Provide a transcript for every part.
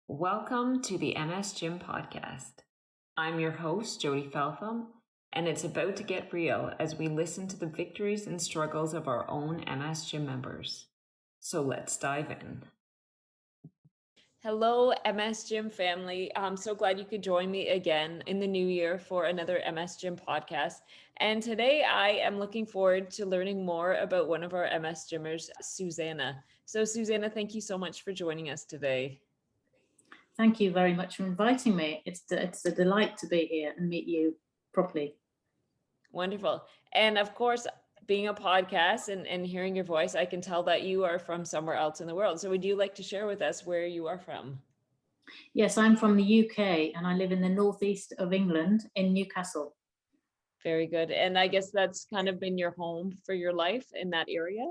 Welcome to the MS Gym podcast. I'm your host, Jody Feltham, and it's about to get real as we listen to the victories and struggles of our own MS Gym members. So let's dive in. Hello, MS Gym family. I'm so glad you could join me again in the new year for another MS Gym podcast. And today I am looking forward to learning more about one of our MS Gymmers, Susannah. So, Susannah, thank you so much for joining us today. Thank you very much for inviting me. It's a delight to be here and meet you properly. Wonderful. And of course, being a podcast and hearing your voice, I can tell that you are from somewhere else in the world. So would you like to share with us where you are from? Yes, I'm from the UK and I live in the northeast of England in Newcastle. Very good. And I guess that's kind of been your home for your life in that area?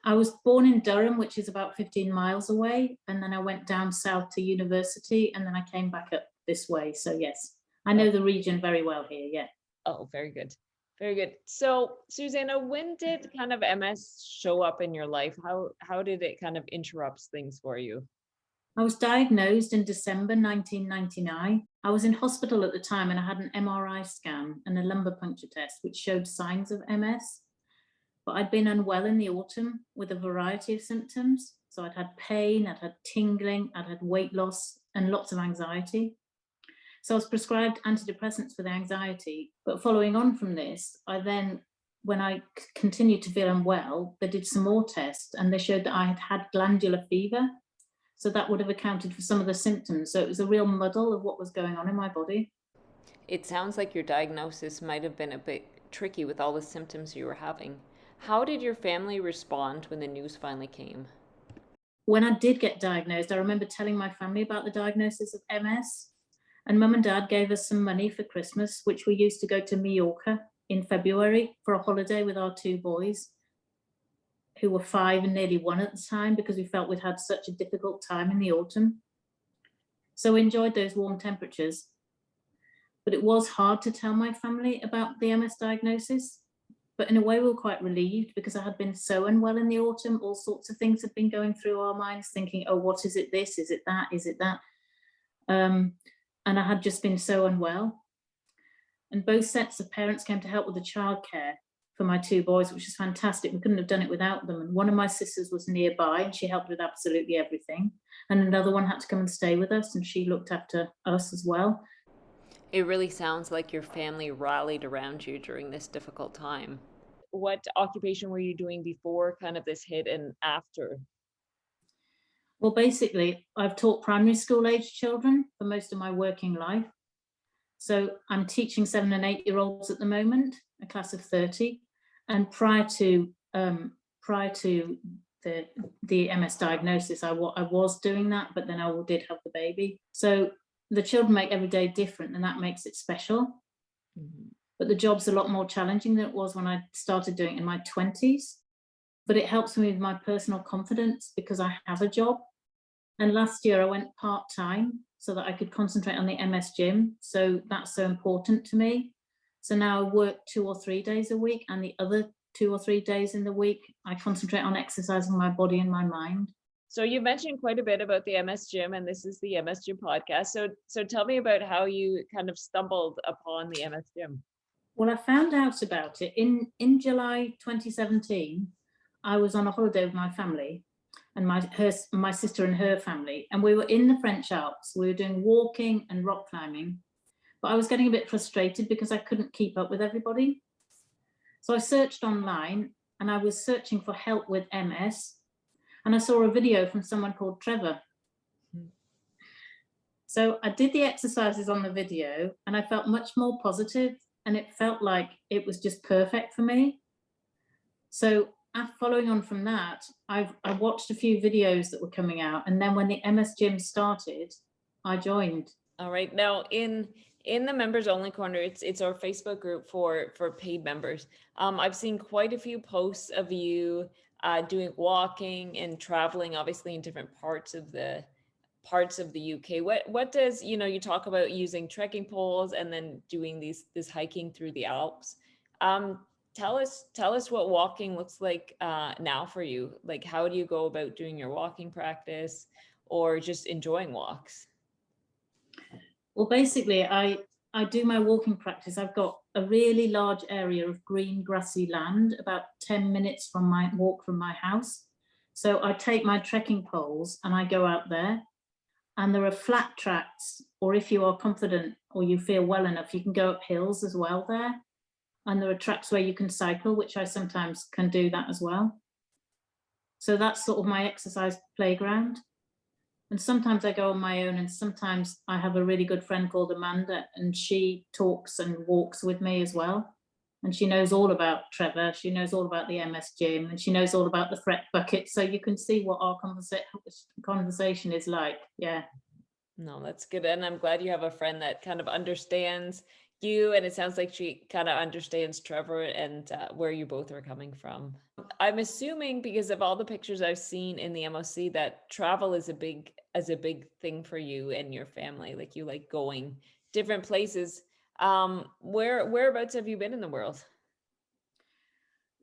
I was born in Durham, which is about 15 miles away, and then I went down south to university and then I came back up this way. So yes, I know the region very well here, yeah. Oh, very good. Very good. So, Susannah, when did kind of MS show up in your life? How did it kind of interrupt things for you? I was diagnosed in December 1999. I was in hospital at the time and I had an MRI scan and a lumbar puncture test, which showed signs of MS. But I'd been unwell in the autumn with a variety of symptoms. So I'd had pain, I'd had tingling, I'd had weight loss, and lots of anxiety. So I was prescribed antidepressants for the anxiety. But following on from this, when I continued to feel unwell, they did some more tests and they showed that I had had glandular fever. So that would have accounted for some of the symptoms. So it was a real muddle of what was going on in my body. It sounds like your diagnosis might have been a bit tricky with all the symptoms you were having. How did your family respond when the news finally came? When I did get diagnosed, I remember telling my family about the diagnosis of MS. And mum and dad gave us some money for Christmas, which we used to go to Mallorca in February for a holiday with our two boys, who were 5 and nearly 1 at the time, because we felt we'd had such a difficult time in the autumn. So we enjoyed those warm temperatures. But it was hard to tell my family about the MS diagnosis. But in a way, we were quite relieved because I had been so unwell in the autumn. All sorts of things had been going through our minds, thinking, oh, what is it this? Is it that? Is it that? And I had just been so unwell. And both sets of parents came to help with the childcare for my two boys, which is fantastic. We couldn't have done it without them. And one of my sisters was nearby and she helped with absolutely everything. And another one had to come and stay with us and she looked after us as well. It really sounds like your family rallied around you during this difficult time. What occupation were you doing before kind of this hit and after? Well, basically, I've taught primary school age children for most of my working life. So I'm teaching 7 and 8-year-olds at the moment, a class of 30. And prior to the MS diagnosis, I was doing that, but then I did have the baby. So the children make every day different, and that makes it special. Mm-hmm. But the job's a lot more challenging than it was when I started doing it in my 20s. But it helps me with my personal confidence because I have a job. And last year I went part-time so that I could concentrate on the MS gym. So that's so important to me. So now I work 2 or 3 days a week, and the other 2 or 3 days in the week, I concentrate on exercising my body and my mind. So you mentioned quite a bit about the MS Gym, and this is the MS Gym podcast. So tell me about how you kind of stumbled upon the MS Gym. Well, I found out about it in July 2017. I was on a holiday with my family and my sister and her family, and we were in the French Alps. We were doing walking and rock climbing, but I was getting a bit frustrated because I couldn't keep up with everybody. So I searched online and I was searching for help with MS, and I saw a video from someone called Trevor. So I did the exercises on the video and I felt much more positive, and it felt like it was just perfect for me. So following on from that, I watched a few videos that were coming out, and then when the MS Gym started, I joined. All right. Now in the members only corner, it's our Facebook group for paid members. I've seen quite a few posts of you doing walking and traveling, obviously in different parts of the UK. What does, you talk about using trekking poles and then doing this hiking through the Alps. Tell us what walking looks like now for you. Like, how do you go about doing your walking practice? or just enjoying walks? Well, basically, I do my walking practice. I've got a really large area of green grassy land about 10 minutes from my walk from my house. So I take my trekking poles and I go out there, and there are flat tracks, or if you are confident or you feel well enough, you can go up hills as well there. And there are tracks where you can cycle, which I sometimes can do that as well. So that's sort of my exercise playground. And sometimes I go on my own, and sometimes I have a really good friend called Amanda, and she talks and walks with me as well. And she knows all about Trevor, she knows all about the MS gym, and she knows all about the fret bucket. So you can see what our conversation is like. Yeah. No, that's good. And I'm glad you have a friend that kind of understands you. And it sounds like she kind of understands Trevor and where you both are coming from. I'm assuming, because of all the pictures I've seen in the MOC, that travel is a big thing for you and your family. Like, you like going different places. Whereabouts have you been in the world?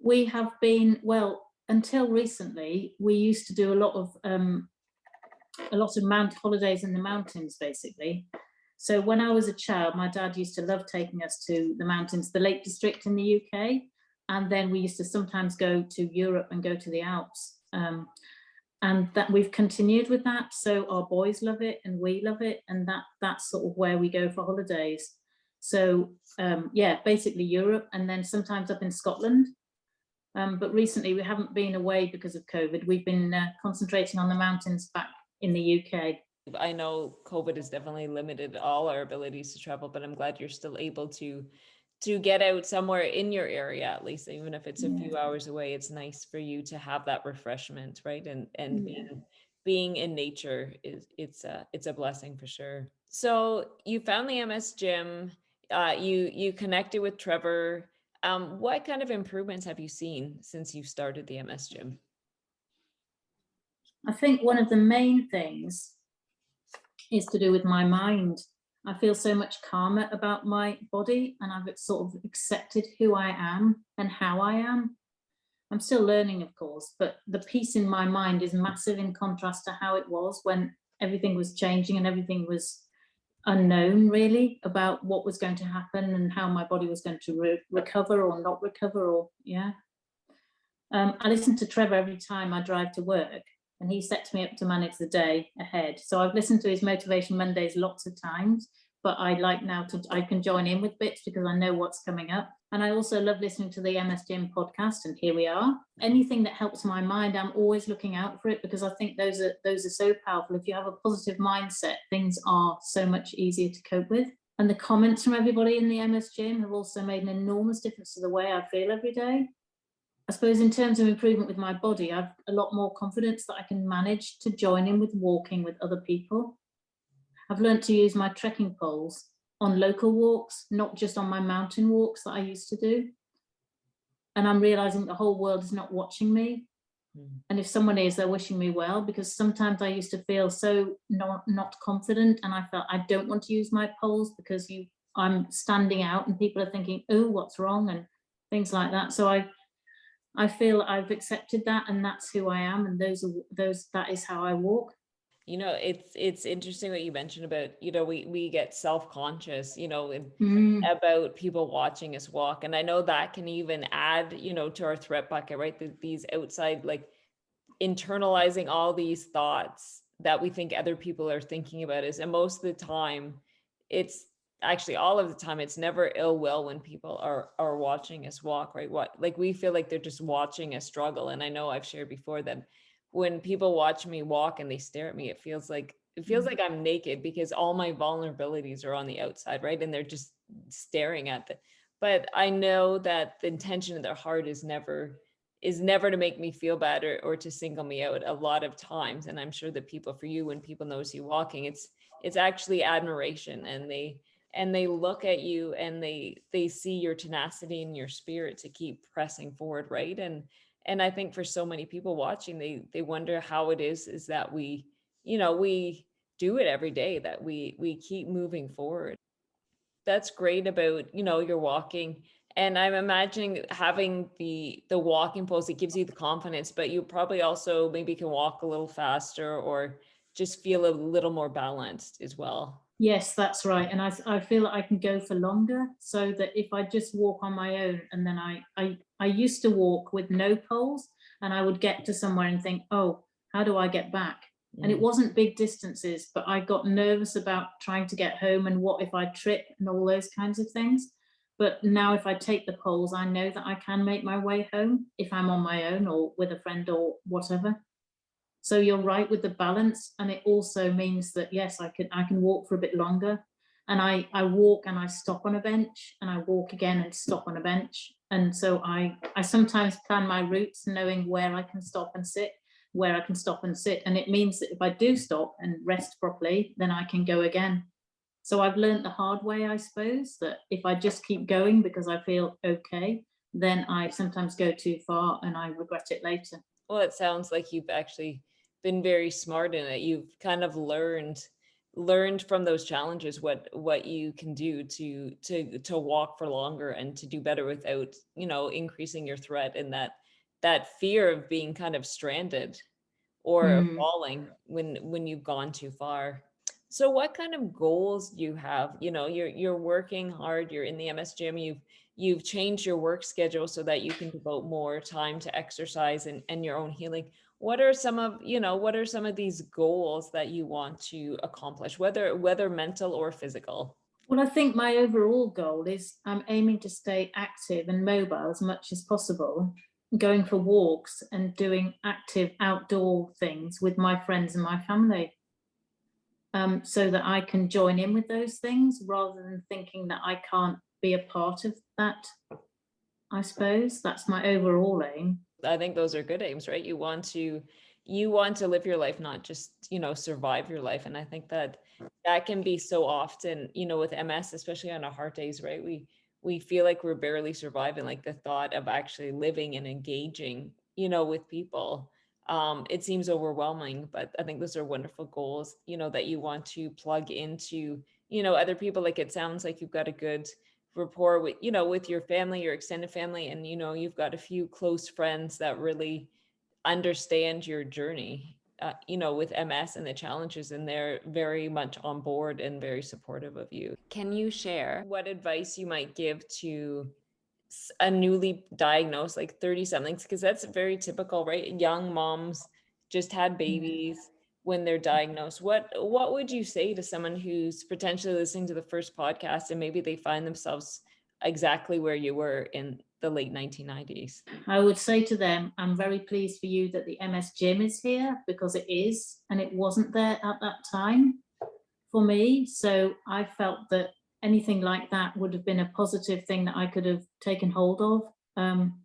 We have been, well, until recently, we used to do a lot of holidays in the mountains, basically. So when I was a child, my dad used to love taking us to the mountains, the Lake District in the UK. And then we used to sometimes go to Europe and go to the Alps. And that we've continued with that. So our boys love it and we love it. And that's sort of where we go for holidays. So yeah, basically Europe, and then sometimes up in Scotland. But recently we haven't been away because of COVID. We've been concentrating on the mountains back in the UK. I know COVID has definitely limited all our abilities to travel, but I'm glad you're still able to get out somewhere in your area, at least, even if it's a few hours away. It's nice for you to have that refreshment, right? And being in nature it's a blessing for sure. So you found the MS gym, you connected with Trevor. What kind of improvements have you seen since you started the MS gym? I think one of the main things is to do with my mind. I feel so much calmer about my body, and I've sort of accepted who I am and how I am. I'm still learning, of course, but the peace in my mind is massive in contrast to how it was when everything was changing and everything was unknown, really, about what was going to happen and how my body was going to recover or not recover, or yeah. I listen to Trevor every time I drive to work, and he sets me up to manage the day ahead. So I've listened to his Motivation Mondays lots of times, but I like now I can join in with bits because I know what's coming up. And I also love listening to the MS Gym podcast, and here we are. Anything that helps my mind, I'm always looking out for it, because I think those are so powerful. If you have a positive mindset, things are so much easier to cope with. And the comments from everybody in the MS Gym have also made an enormous difference to the way I feel every day. I suppose in terms of improvement with my body, I've a lot more confidence that I can manage to join in with walking with other people. I've learned to use my trekking poles on local walks, not just on my mountain walks that I used to do. And I'm realizing the whole world is not watching me. And if someone is, they're wishing me well, because sometimes I used to feel so not confident, and I felt I don't want to use my poles because I'm standing out and people are thinking, oh, what's wrong, and things like that. So I feel I've accepted that, and that's who I am, and that is how I walk. You know, it's interesting what you mentioned about, we get self-conscious, about people watching us walk. And I know that can even add, to our threat bucket, right? These outside, like, internalizing all these thoughts that we think other people are thinking about us. And most of the time, it's actually all of the time, it's never ill will when people are watching us walk, right? Like, we feel like they're just watching us struggle. And I know I've shared before that when people watch me walk and they stare at me, it feels like I'm naked, because all my vulnerabilities are on the outside, right? And they're just staring at it. But I know that the intention of their heart is never to make me feel bad or to single me out a lot of times. And I'm sure that people, for you, when people notice you walking, it's actually admiration, and they look at you and they see your tenacity and your spirit to keep pressing forward, right? And I think for so many people watching, they wonder how it is that we do it every day, that we keep moving forward. That's great about, your walking. And I'm imagining having the walking poles, it gives you the confidence, but you probably also maybe can walk a little faster or just feel a little more balanced as well. Yes, that's right. And I feel that I can go for longer, so that if I just walk on my own, and then I used to walk with no poles, and I would get to somewhere and think, oh, how do I get back? And it Mm. wasn't big distances, but I got nervous about trying to get home, and what if I trip and all those kinds of things. But now if I take the poles, I know that I can make my way home if I'm on my own or with a friend or whatever. So you're right with the balance, and it also means that yes, I can walk for a bit longer, and I walk and I stop on a bench, and I walk again and stop on a bench, and so I sometimes plan my routes knowing where I can stop and sit, where I can stop and sit, and it means that if I do stop and rest properly, then I can go again. So I've learned the hard way, I suppose, that if I just keep going because I feel okay, then I sometimes go too far and I regret it later. Well, it sounds like you've actually been very smart in it. You've kind of learned from those challenges what you can do to walk for longer and to do better without, increasing your threat, and that fear of being kind of stranded or Mm. falling when you've gone too far. So what kind of goals do you have? You're working hard, you're in the MS gym, you've changed your work schedule so that you can devote more time to exercise and your own healing. What are some of these goals that you want to accomplish, whether mental or physical? Well, I think my overall goal is I'm aiming to stay active and mobile as much as possible, going for walks and doing active outdoor things with my friends and my family, so that I can join in with those things rather than thinking that I can't be a part of that. I suppose that's my overall aim. I think those are good aims, right? You want to live your life, not just, survive your life. And I think that can be so often, with MS, especially on our hard days, right? We feel like we're barely surviving, like the thought of actually living and engaging, with people. It seems overwhelming, but I think those are wonderful goals, that you want to plug into, other people. Like it sounds like you've got a good rapport with your family, your extended family, and you've got a few close friends that really understand your journey, with MS and the challenges, and they're very much on board and very supportive of you. Can you share what advice you might give to a newly diagnosed, like 30 somethings, because that's very typical, right? Young moms just had Yeah. babies when they're diagnosed. What would you say to someone who's potentially listening to the first podcast and maybe they find themselves exactly where you were in the late 1990s? I would say to them, I'm very pleased for you that the MS gym is here, because it is, and it wasn't there at that time for me. So I felt that anything like that would have been a positive thing that I could have taken hold of. Um,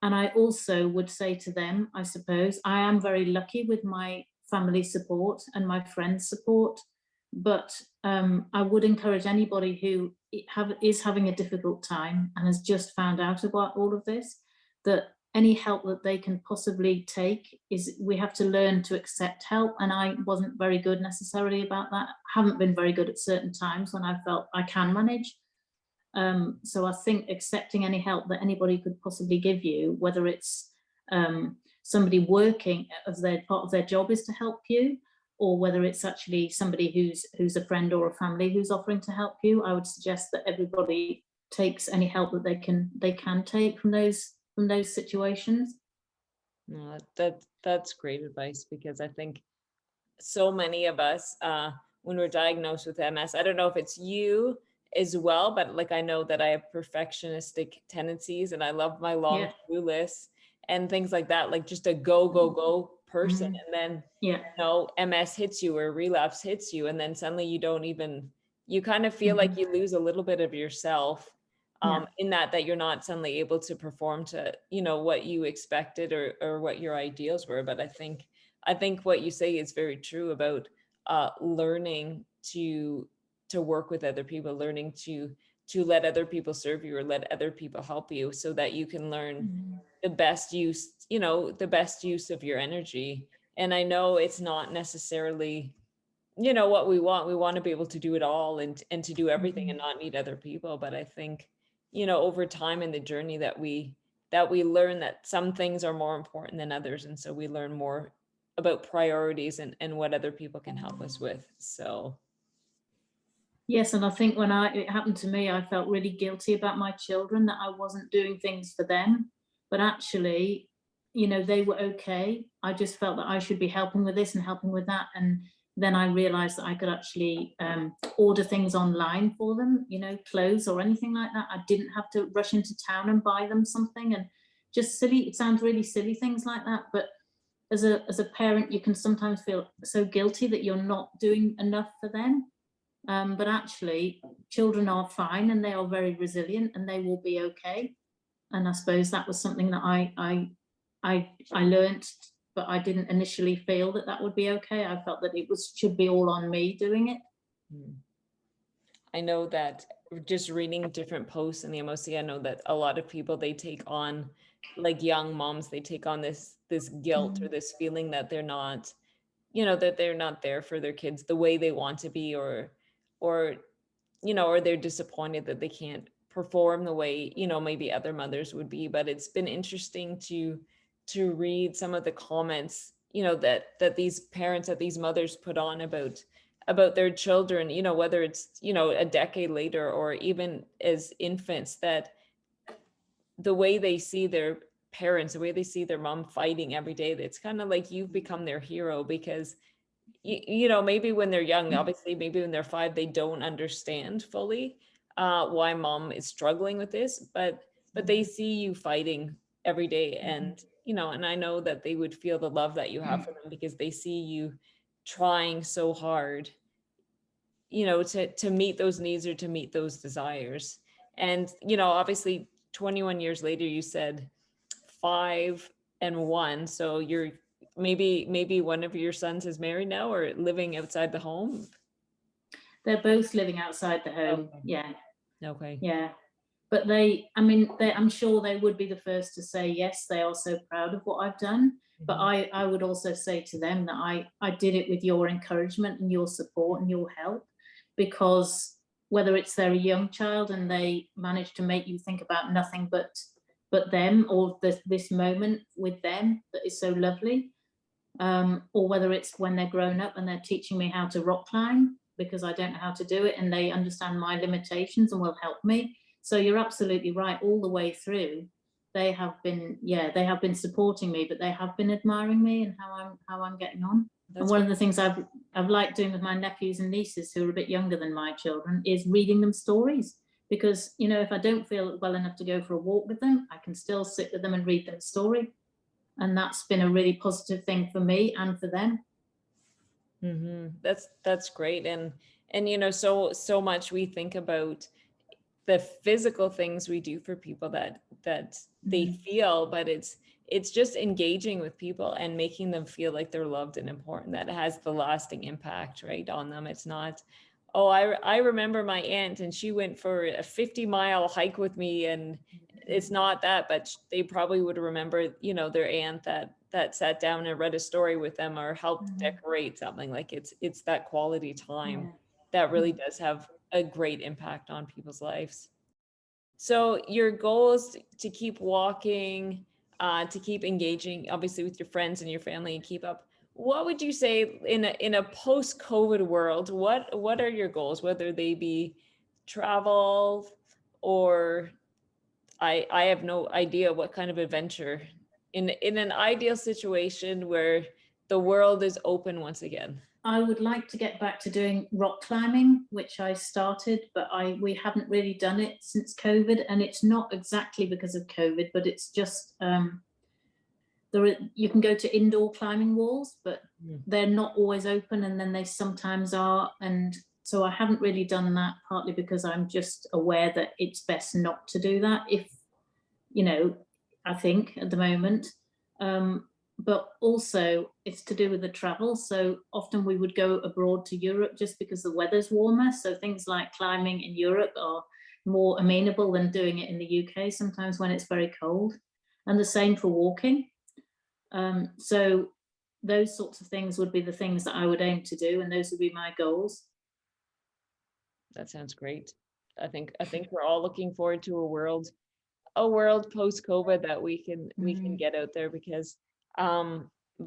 and I also would say to them, I suppose, I am very lucky with my family support and my friends' support. But I would encourage anybody who is having a difficult time and has just found out about all of this, that any help that they can possibly take is, we have to learn to accept help. And I wasn't very good necessarily about that. Haven't been very good at certain times when I felt I can manage. So I think accepting any help that anybody could possibly give you, whether it's somebody working as their part of their job is to help you, or whether it's actually somebody who's a friend or a family who's offering to help you, I would suggest that everybody takes any help that they can take from those situations. No, that's great advice, because I think so many of us, when we're diagnosed with MS, I don't know if it's you as well, but like I know that I have perfectionistic tendencies and I love my long Yeah. to-do lists and things like that, like just a go, go, go person. Mhm. And then, Yeah. MS hits you or relapse hits you, and then suddenly you kind of feel like Mhm. you lose a little bit of yourself, Yeah. in that you're not suddenly able to perform to, what you expected or what your ideals were. But I think what you say is very true about learning to work with other people, learning to let other people serve you or let other people help you, so that you can learn Mhm. the best use of your energy. And I know it's not necessarily, what we want. We want to be able to do it all and to do everything and Mhm. not need other people. But I think, over time in the journey that we learn that some things are more important than others. And so we learn more priorities and what other people can help us with. So Yes, and I think when it happened to me, I felt really guilty about my children, that I wasn't doing things for them. But actually, they were okay. I just felt that I should be helping with this and helping with that. And then I realized that I could actually order things online for them, clothes or anything like that. I didn't have to rush into town and buy them something. And just silly, it sounds really silly, things like that. But as a parent, you can sometimes feel so guilty that you're not doing enough for them. But actually, children are fine and they are very resilient and they will be okay. And I suppose that was something that I learned, but I didn't initially feel that would be okay. I felt that should be all on me doing it. I know that just reading different posts in the MOC, I know that a lot of people, they take on, like young moms, they take on this guilt or this feeling that they're not, that they're not there for their kids the way they want to be, or or they're disappointed that they can't perform the way, maybe other mothers would be. But it's been interesting to read some of the comments, that these parents, that these mothers put on about their children, whether it's, a decade later or even as infants, that the way they see their parents, the way they see their mom fighting every day, that's kind of like you've become their hero. Because maybe when they're young, obviously, maybe when they're 5, they don't understand fully why mom is struggling with this, but they see you fighting every day. And and I know that they would feel the love that you have for them, because they see you trying so hard, to meet those needs or to meet those desires. And obviously 21 years later, you said 5 and 1, so you're maybe one of your sons is married now or living outside the home. They're both living outside the home. Okay. Yeah. Okay. Yeah. But I'm sure they would be the first to say, yes, they are so proud of what I've done. But I would also say to them that I did it with your encouragement and your support and your help, because whether it's they're a young child and they manage to make you think about nothing but them, or this moment with them that is so lovely, or whether it's when they're grown up and they're teaching me how to rock climb because I don't know how to do it, and they understand my limitations and will help me. So you're absolutely right, all the way through they have been supporting me, but they have been admiring me and how I'm getting on. And one of the things I've liked doing with my nephews and nieces, who are a bit younger than my children, is reading them stories. Because if I don't feel well enough to go for a walk with them, I can still sit with them and read them a story. And that's been a really positive thing for me and for them. That's great. And so much we think about the physical things we do for people that they feel, but it's just engaging with people and making them feel like they're loved and important, that has the lasting impact, right, on them. It's not, oh, I remember my aunt and she went for a 50-mile hike with me, and it's not that, but they probably would remember, their aunt that sat down and read a story with them or helped decorate something. Like it's that quality time that really does have a great impact on people's lives. So your goal is to keep walking, to keep engaging, obviously, with your friends and your family, and keep up. What would you say in a post-COVID world? What are your goals, whether they be travel or I have no idea what kind of adventure, in an ideal situation where the world is open once again? I would like to get back to doing rock climbing, which I started, but we haven't really done it since COVID. And it's not exactly because of COVID, but it's just you can go to indoor climbing walls, but they're not always open, and then they sometimes are. And so I haven't really done that, partly because I'm just aware that it's best not to do that, if I think at the moment. But also it's to do with the travel. So often we would go abroad to Europe just because the weather's warmer. So things like climbing in Europe are more amenable than doing it in the UK sometimes when it's very cold. And the same for walking. So those sorts of things would be the things that I would aim to do, and those would be my goals. That sounds great. I think we're all looking forward to a world post-COVID that we can get out there, because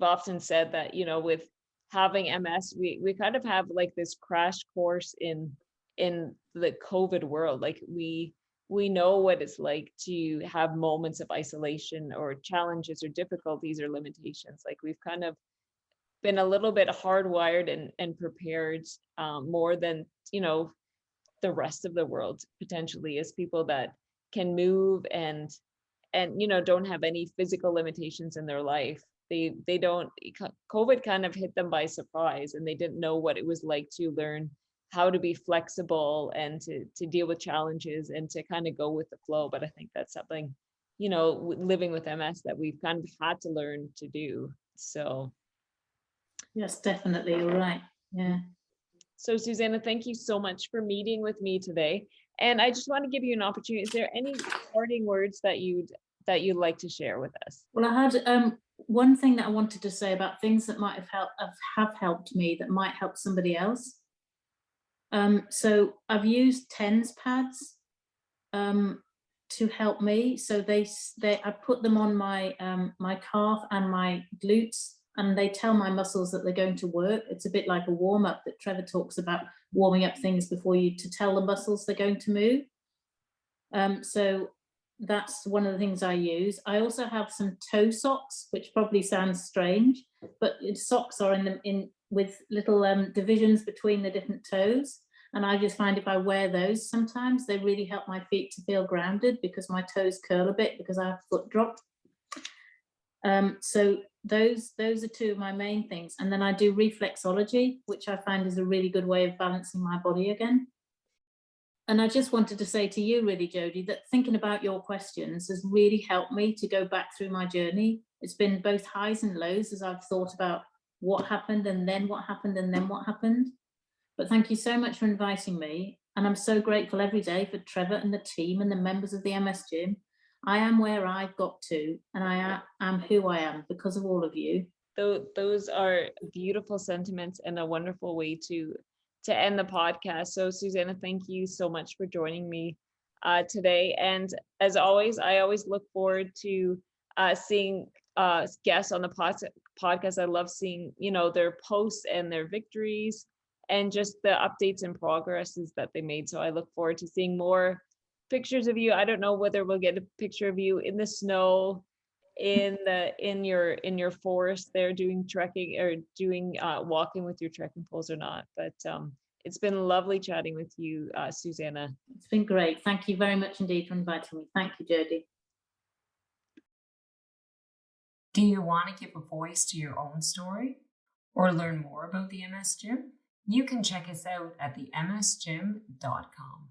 often said that, with having MS, we kind of have like this crash course in the COVID world. Like we know what it's like to have moments of isolation or challenges or difficulties or limitations. Like we've kind of been a little bit hardwired and prepared, more than the rest of the world potentially, as people that can move and don't have any physical limitations in their life. They don't. COVID kind of hit them by surprise, and they didn't know what it was like to learn how to be flexible and to deal with challenges and to kind of go with the flow. But I think that's something, living with MS, that we've kind of had to learn to do. So Yes, definitely. You're right. Yeah. So, Susannah, thank you so much for meeting with me today. And I just want to give you an opportunity. Is there any parting words that you'd like to share with us? Well, I had one thing that I wanted to say about things that might have helped me that might help somebody else. So I've used TENS pads to help me. So I put them on my my calf and my glutes, and they tell my muscles that they're going to work. It's a bit like a warm up that Trevor talks about, warming up things before you, to tell the muscles they're going to move. So that's one of the things I use. I also have some toe socks, which probably sounds strange, but socks are in with little divisions between the different toes. And I just find if I wear those, sometimes they really help my feet to feel grounded, because my toes curl a bit because I have foot drop. So those are two of my main things. And then I do reflexology, which I find is a really good way of balancing my body again. And I just wanted to say to you, really, Jodie, that thinking about your questions has really helped me to go back through my journey. It's been both highs and lows as I've thought about what happened and then what happened and then what happened. But thank you so much for inviting me. And I'm so grateful every day for Trevor and the team and the members of the MS Gym. I am where I've got to, and I am who I am because of all of you. Those are beautiful sentiments and a wonderful way to end the podcast. So, Susannah, thank you so much for joining me today. And as always, I always look forward to seeing guests on the podcast. I love seeing, their posts and their victories and just the updates and progresses that they made. So I look forward to seeing more pictures of you. I don't know whether we'll get a picture of you in the snow, in your forest there, doing trekking or doing walking with your trekking poles or not. But it's been lovely chatting with you, Susannah. It's been great. Thank you very much indeed for inviting me. Thank you, Jodie. Do you want to give a voice to your own story or learn more about the MS Gym? You can check us out at themsgym.com.